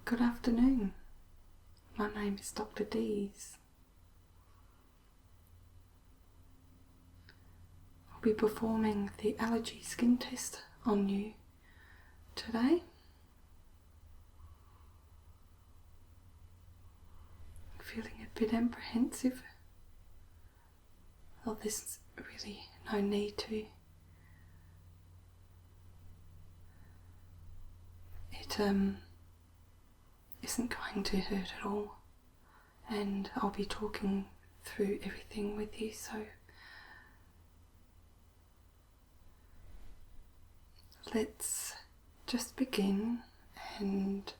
Good afternoon. My name is Dr. Dees. I'll be performing the allergy skin test on you today. Feeling a bit apprehensive. Well, there's really no need to. It isn't going to hurt at all, and I'll be talking through everything with you, so let's just begin. And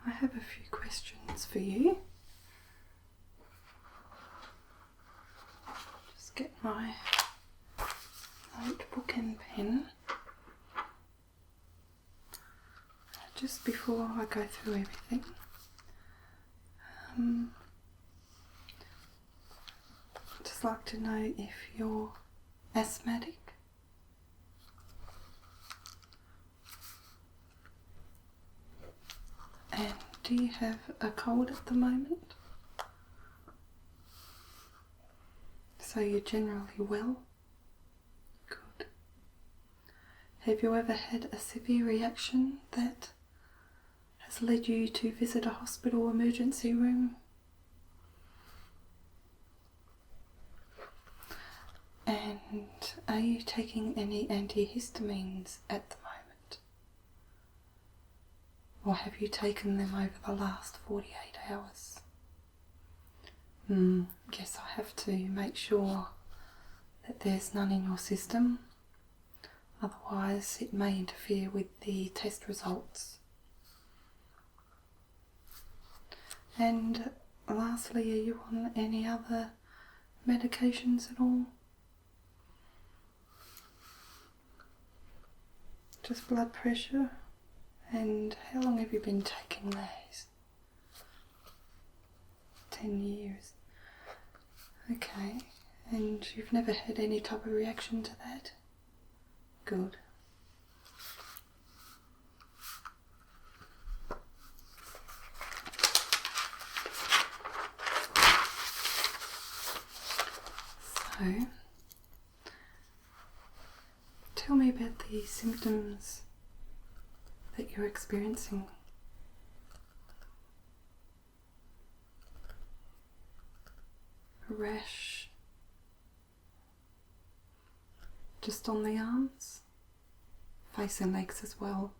I have a few questions for you. Just get my notebook and pen. Just before I go through everything, I'd just like to know if you're asthmatic. And do you have a cold at the moment? So you're generally well? Good. Have you ever had a severe reaction that has led you to visit a hospital emergency room? And are you taking any antihistamines at the moment? Or have you taken them over the last 48 hours? Yes, I have to make sure that there's none in your system. Otherwise, it may interfere with the test results. And lastly, are you on any other medications at all? Just blood pressure? And how long have you been taking those? 10 years. Okay, and you've never had any type of reaction to that? Good. So, tell me about the symptoms that you're experiencing. A rash just on the arms, face and legs as well.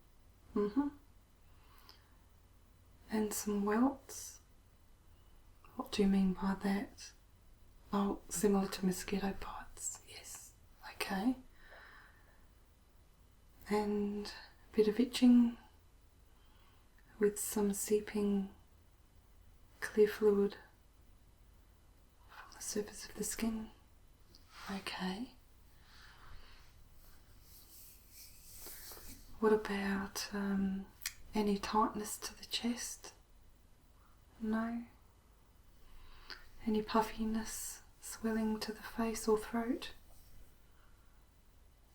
And some welts. What do you mean by that? Oh, similar to mosquito bites, yes, okay. And a bit of itching with some seeping clear fluid from the surface of the skin, okay. What about any tightness to the chest? No? Any puffiness, swelling to the face or throat?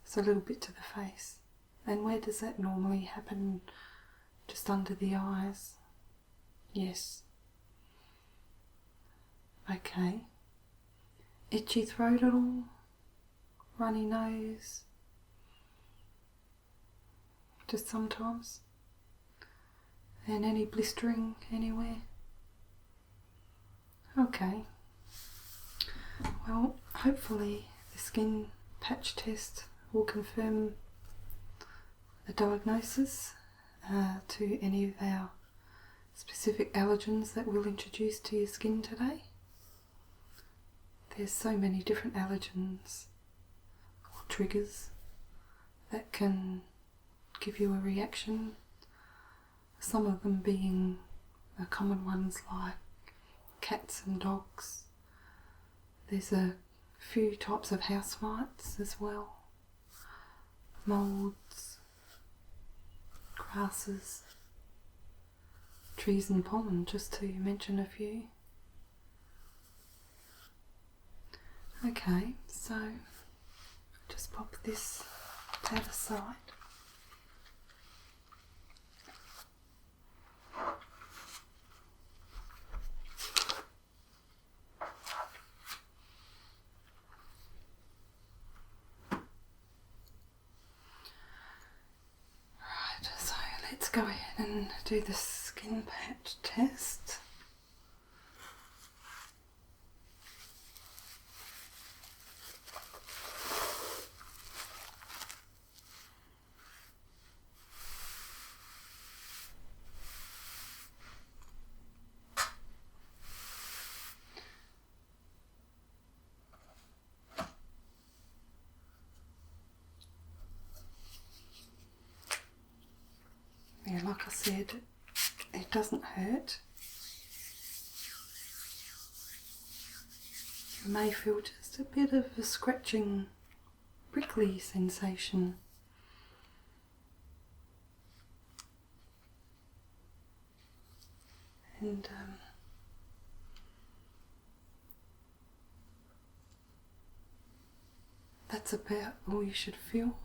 It's a little bit to the face. And where does that normally happen? Just under the eyes? Yes. Okay. Itchy throat at all? Runny nose? Just sometimes? And any blistering anywhere? Okay. Well, hopefully the skin patch test will confirm the diagnosis to any of our specific allergens that we'll introduce to your skin today. There's so many different allergens or triggers that can give you a reaction. Some of them being the common ones like cats and dogs. There's a few types of house mites as well. Moulds, grasses, trees and pollen, just to mention a few. Okay, so just pop this pad aside. go ahead and do the skin patch test. Yeah, like I said, it doesn't hurt. You may feel just a bit of a scratching, prickly sensation. And that's about all you should feel.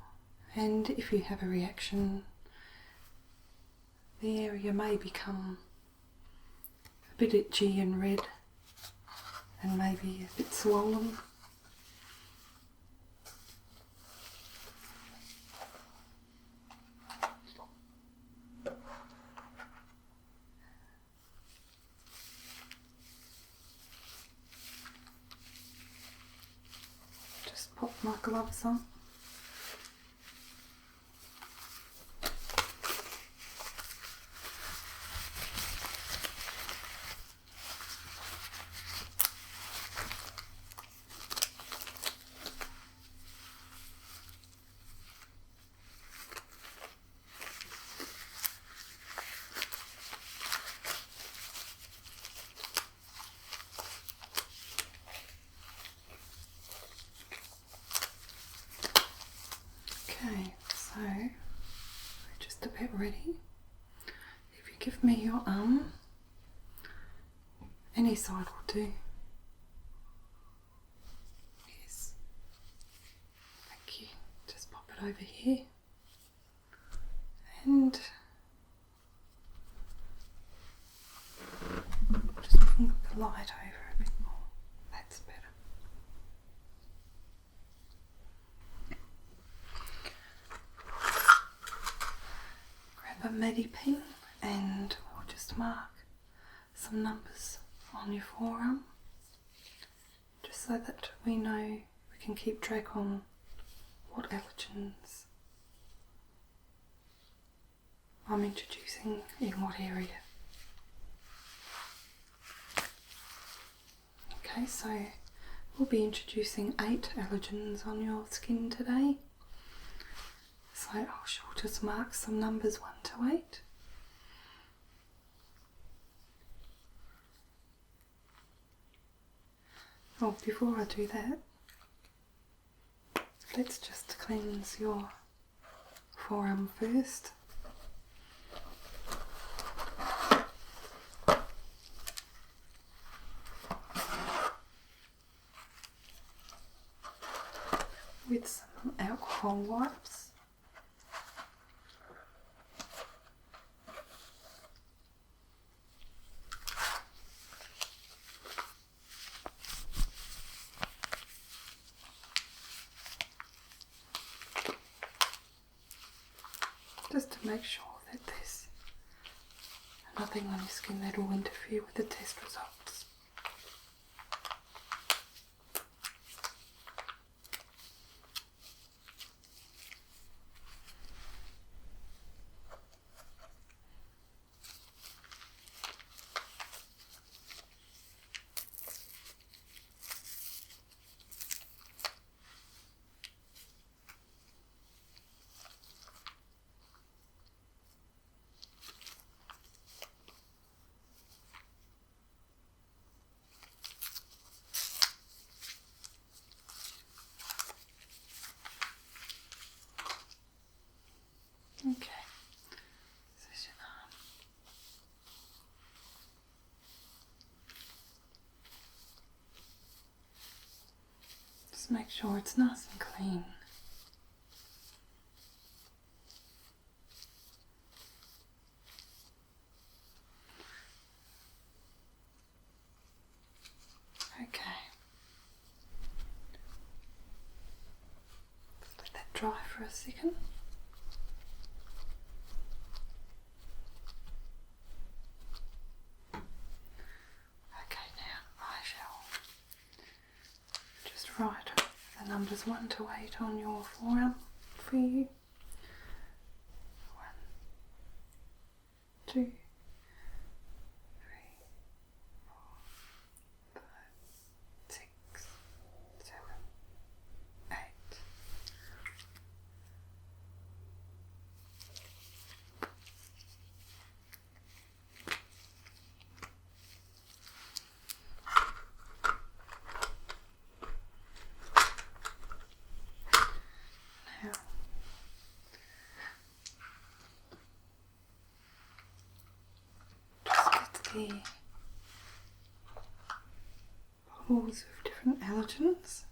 And if you have a reaction, the area may become a bit itchy and red and maybe a bit swollen. Just pop my gloves on. Okay, so we're just about ready. If you give me your arm, any side will do. Yes, thank you. Just pop it over here and just bring the light over a bit more. That's better. Grab a medi pen and we'll just mark some numbers on your forearm, just so that we know we can keep track on what allergens I'm introducing in what area. Okay, so we'll be introducing 8 allergens on your skin today. So I'll just mark some numbers 1 to 8. Oh, before I do that, let's just cleanse your forearm first. With some alcohol wipes. Just to make sure that there's nothing on your skin that will interfere with the test results. Okay, this is your arm. Just make sure it's nice and clean. Okay. Just let that dry for a second. numbers 1 to 8 on your forearm for you. 1, 2, 3, 4, 5, 6, 7, 8. Now, just get the bottles of different allergens.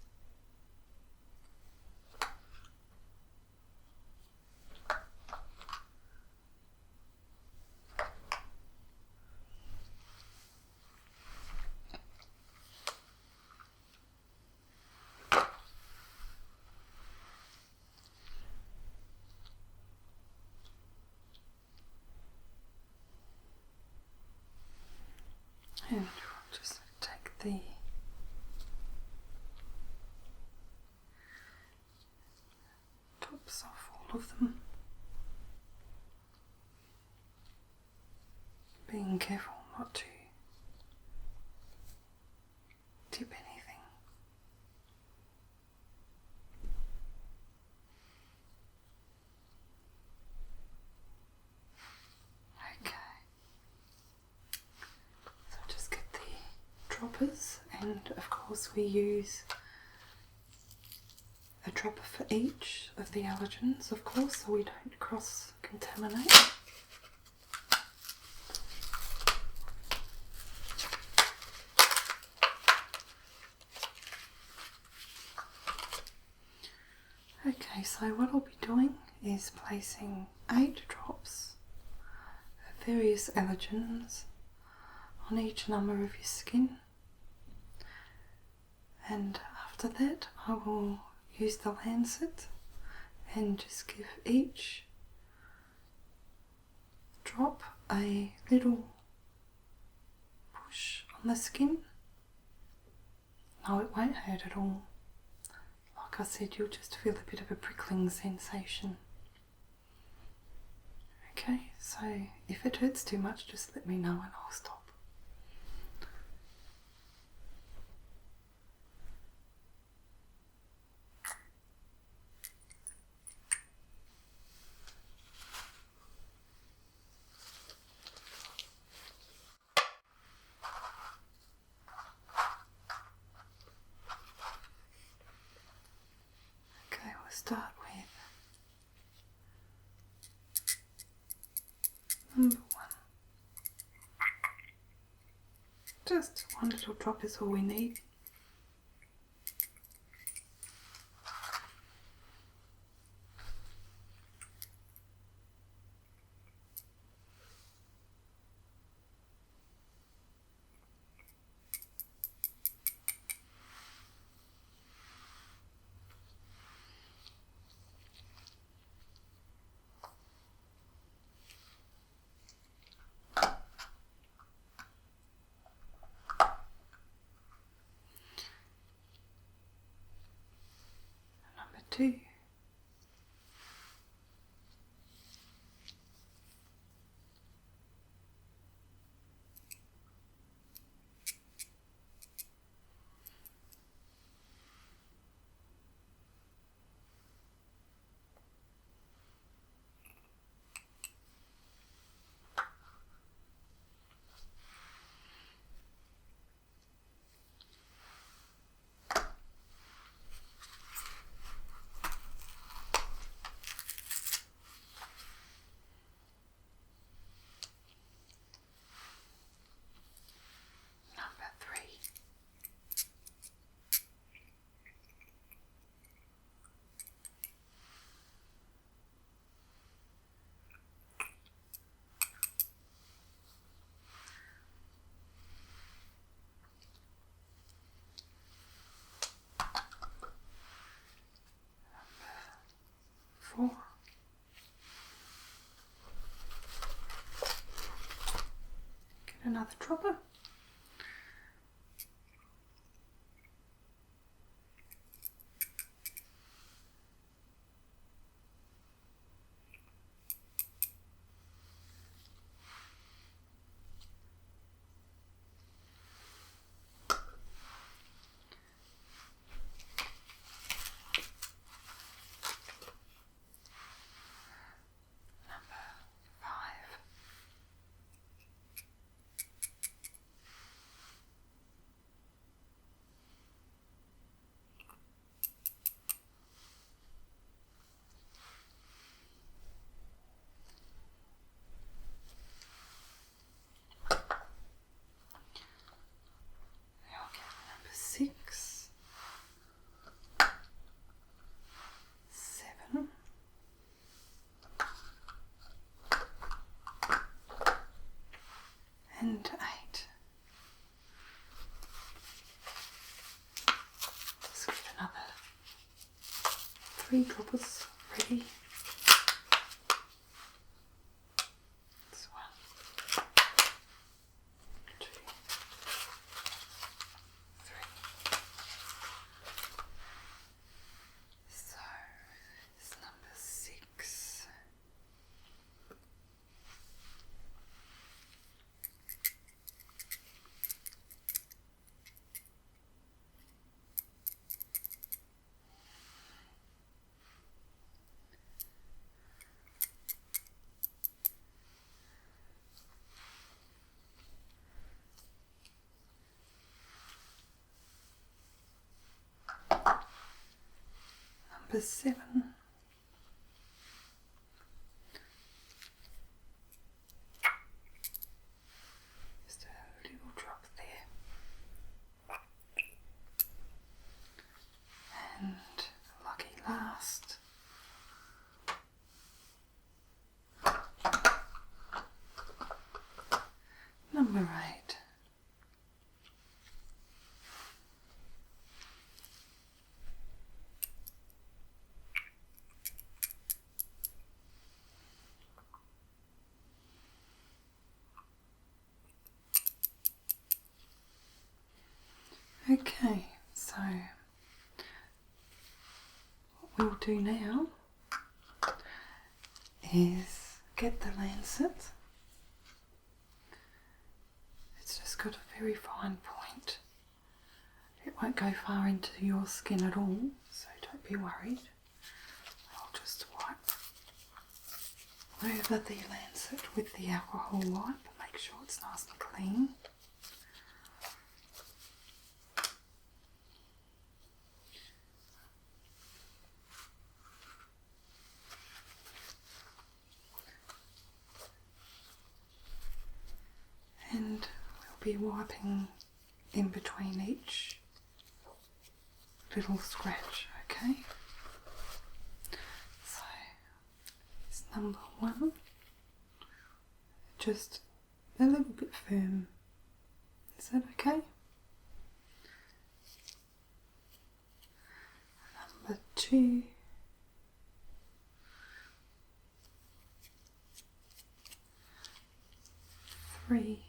And we'll just take the tops off all of them, being careful not to tip anything. Okay. So just get the droppers, and of course we use a dropper for each of the allergens, of course, so we don't cross-contaminate. Okay, so what I'll be doing is placing 8 drops of various allergens on each number of your skin, and after that I will use the lancet and just give each drop a little push on the skin. No, it won't hurt at all. Like I said, you'll just feel a bit of a prickling sensation. Okay, so if it hurts too much, just let me know and I'll stop. Okay, we'll start with number 1. Just one little drop is all we need. Number 2. Number 3. Number 4. Get another dropper. and 8. Just get another 3 droppers ready. That's 1, 2, 3. So it's number 6. Number 7. Just a little drop there. And lucky last. Number 8. Okay, so what we'll do now is get the lancet. It's just got a very fine point. It won't go far into your skin at all, so don't be worried. I'll just wipe over the lancet with the alcohol wipe, make sure it's nice and clean. And we'll be wiping in between each little scratch, okay? So it's number 1, just a little bit firm. Is that okay? Number 2. 3.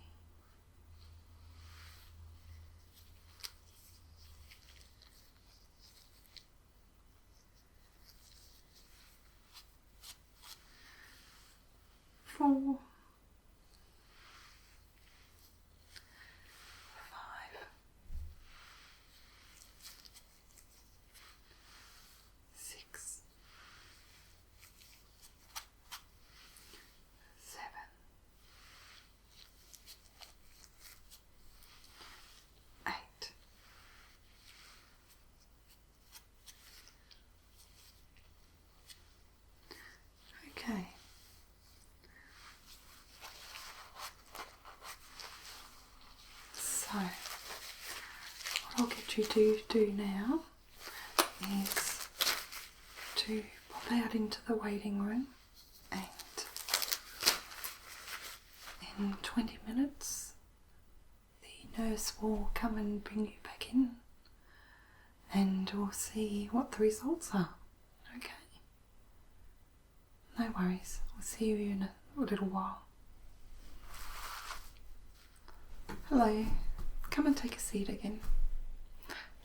4, 5, 6, 7, 8. Okay. So, what I'll get you to do now is to pop out into the waiting room, and in 20 minutes the nurse will come and bring you back in and we'll see what the results are. Okay? No worries, I'll see you in a little while. Hello, come and take a seat again.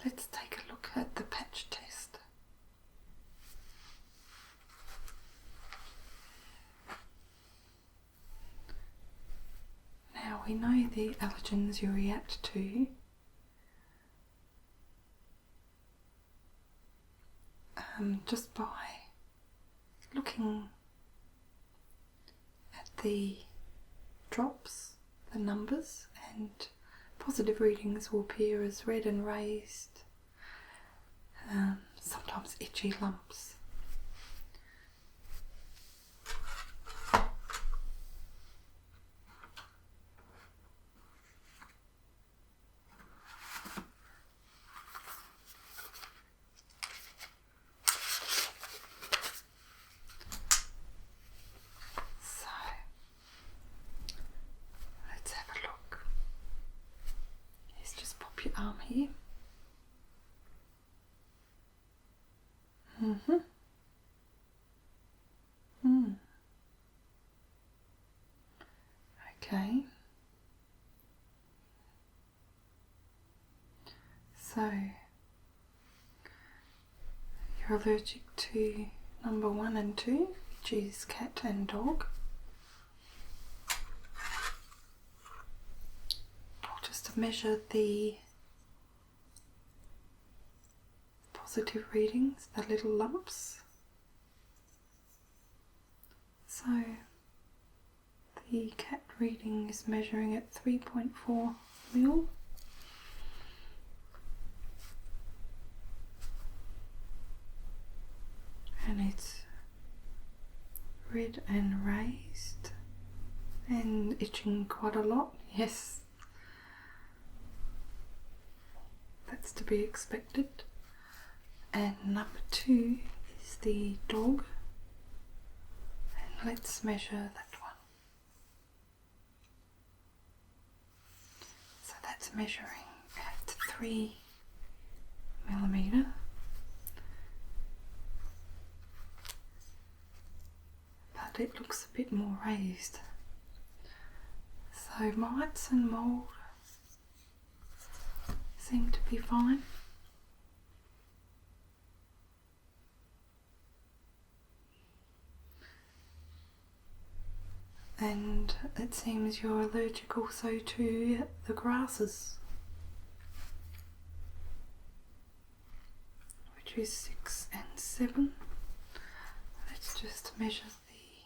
Let's take a look at the patch test. Now we know the allergens you react to. Just by looking at the drops, the numbers, and positive readings will appear as red and raised, sometimes itchy lumps. So let's have a look. up your arm here. Okay. So you're allergic to number 1 and 2, which is cat and dog. I'll just measure the positive readings, the little lumps. So the cat reading is measuring at 3.4 mil. And it's red and raised and itching quite a lot. Yes, that's to be expected. And number 2 is the dog, and let's measure that one. So that's measuring at 3 millimeter. But it looks a bit more raised. So mites and mould seem to be fine. And it seems you're allergic also to the grasses, which is 6 and 7. Let's just measure the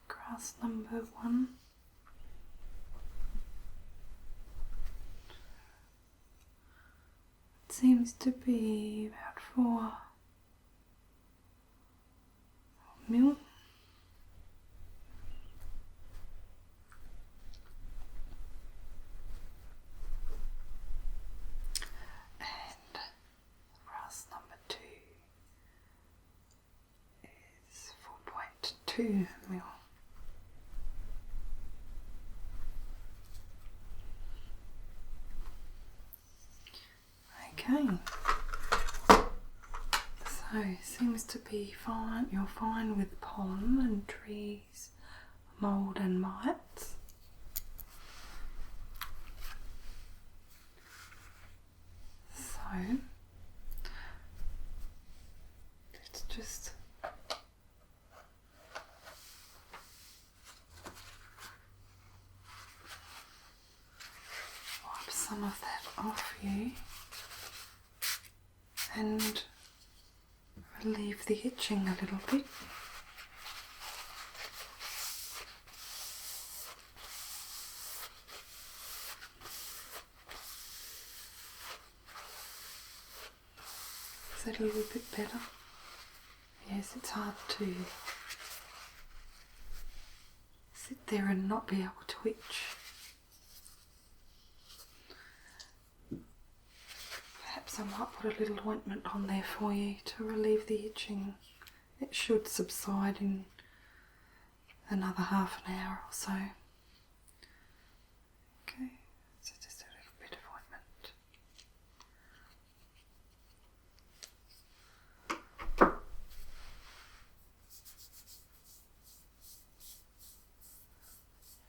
grass number 1. It seems to be about 4 mil. Is 4.2 mil. Okay, so seems to be fine. You're fine with pollen and trees, mould and mites. So let's just wipe some of that off you and relieve the itching a little bit. Is that a little bit better? Yes, it's hard to sit there and not be able to itch. Perhaps I might put a little ointment on there for you to relieve the itching. It should subside in another half an hour or so. Okay, so just a little bit of ointment.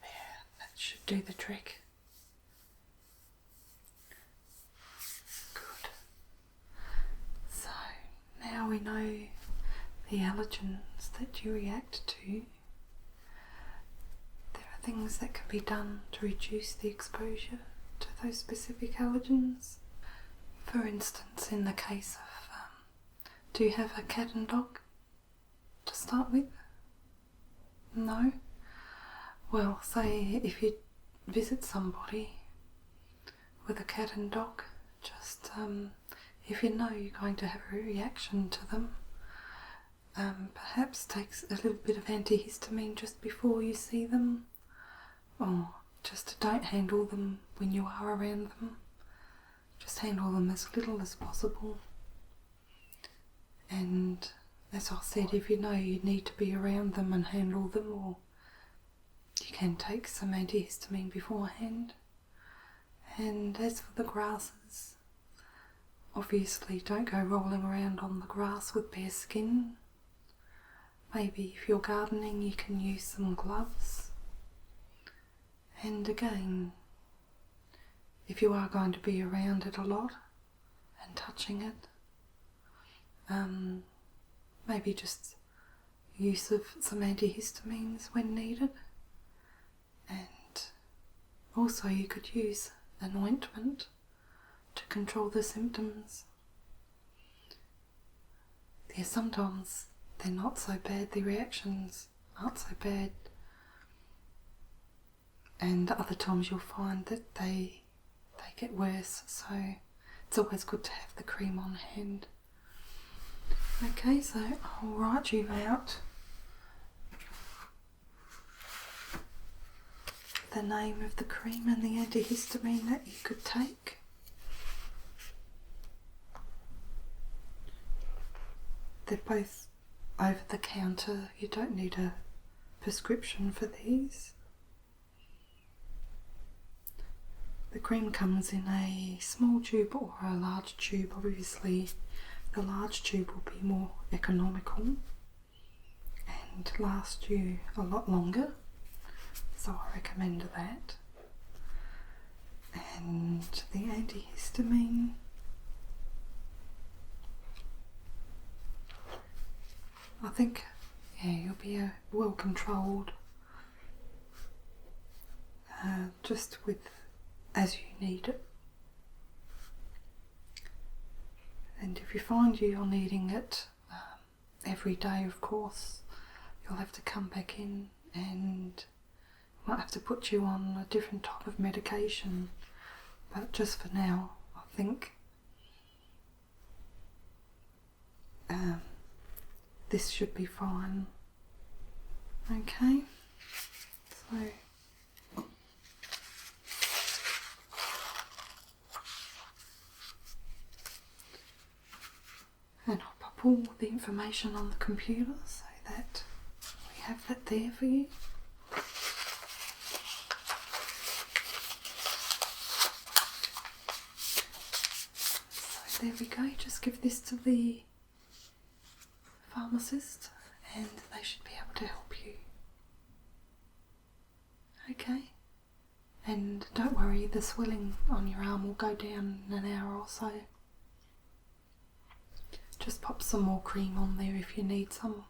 Yeah, that should do the trick. Good. So now we know the allergens that you react to. There are things that can be done to reduce the exposure to those specific allergens. For instance, in the case of, do you have a cat and dog to start with? No? Well, say if you visit somebody with a cat and dog, just if you know you're going to have a reaction to them, perhaps takes a little bit of antihistamine just before you see them, or just don't handle them when you are around them. Just handle them as little as possible. And as I said, if you know you need to be around them and handle them, or you can take some antihistamine beforehand. And as for the grasses, obviously don't go rolling around on the grass with bare skin. Maybe if you're gardening you can use some gloves. And again, if you are going to be around it a lot and touching it, maybe just use of some antihistamines when needed. And also you could use an ointment to control the symptoms. Yeah, sometimes they're not so bad, the reactions aren't so bad, and other times you'll find that they get worse, so it's always good to have the cream on hand. Okay, so I'll write you out the name of the cream and the antihistamine that you could take. They're both over the counter, you don't need a prescription for these. The cream comes in a small tube or a large tube. Obviously the large tube will be more economical and last you a lot longer, so I recommend that. And the antihistamine, I think, yeah, you'll be well controlled, just with as you need it. And if you find you're needing it every day, of course, you'll have to come back in and might have to put you on a different type of medication. But just for now, I think this should be fine. Okay, so and I'll pop all the information on the computer so that we have that there for you. So there we go, just give this to the pharmacist and they should be able to help you. Okay, and don't worry, the swelling on your arm will go down in an hour or so. Just pop some more cream on there if you need some.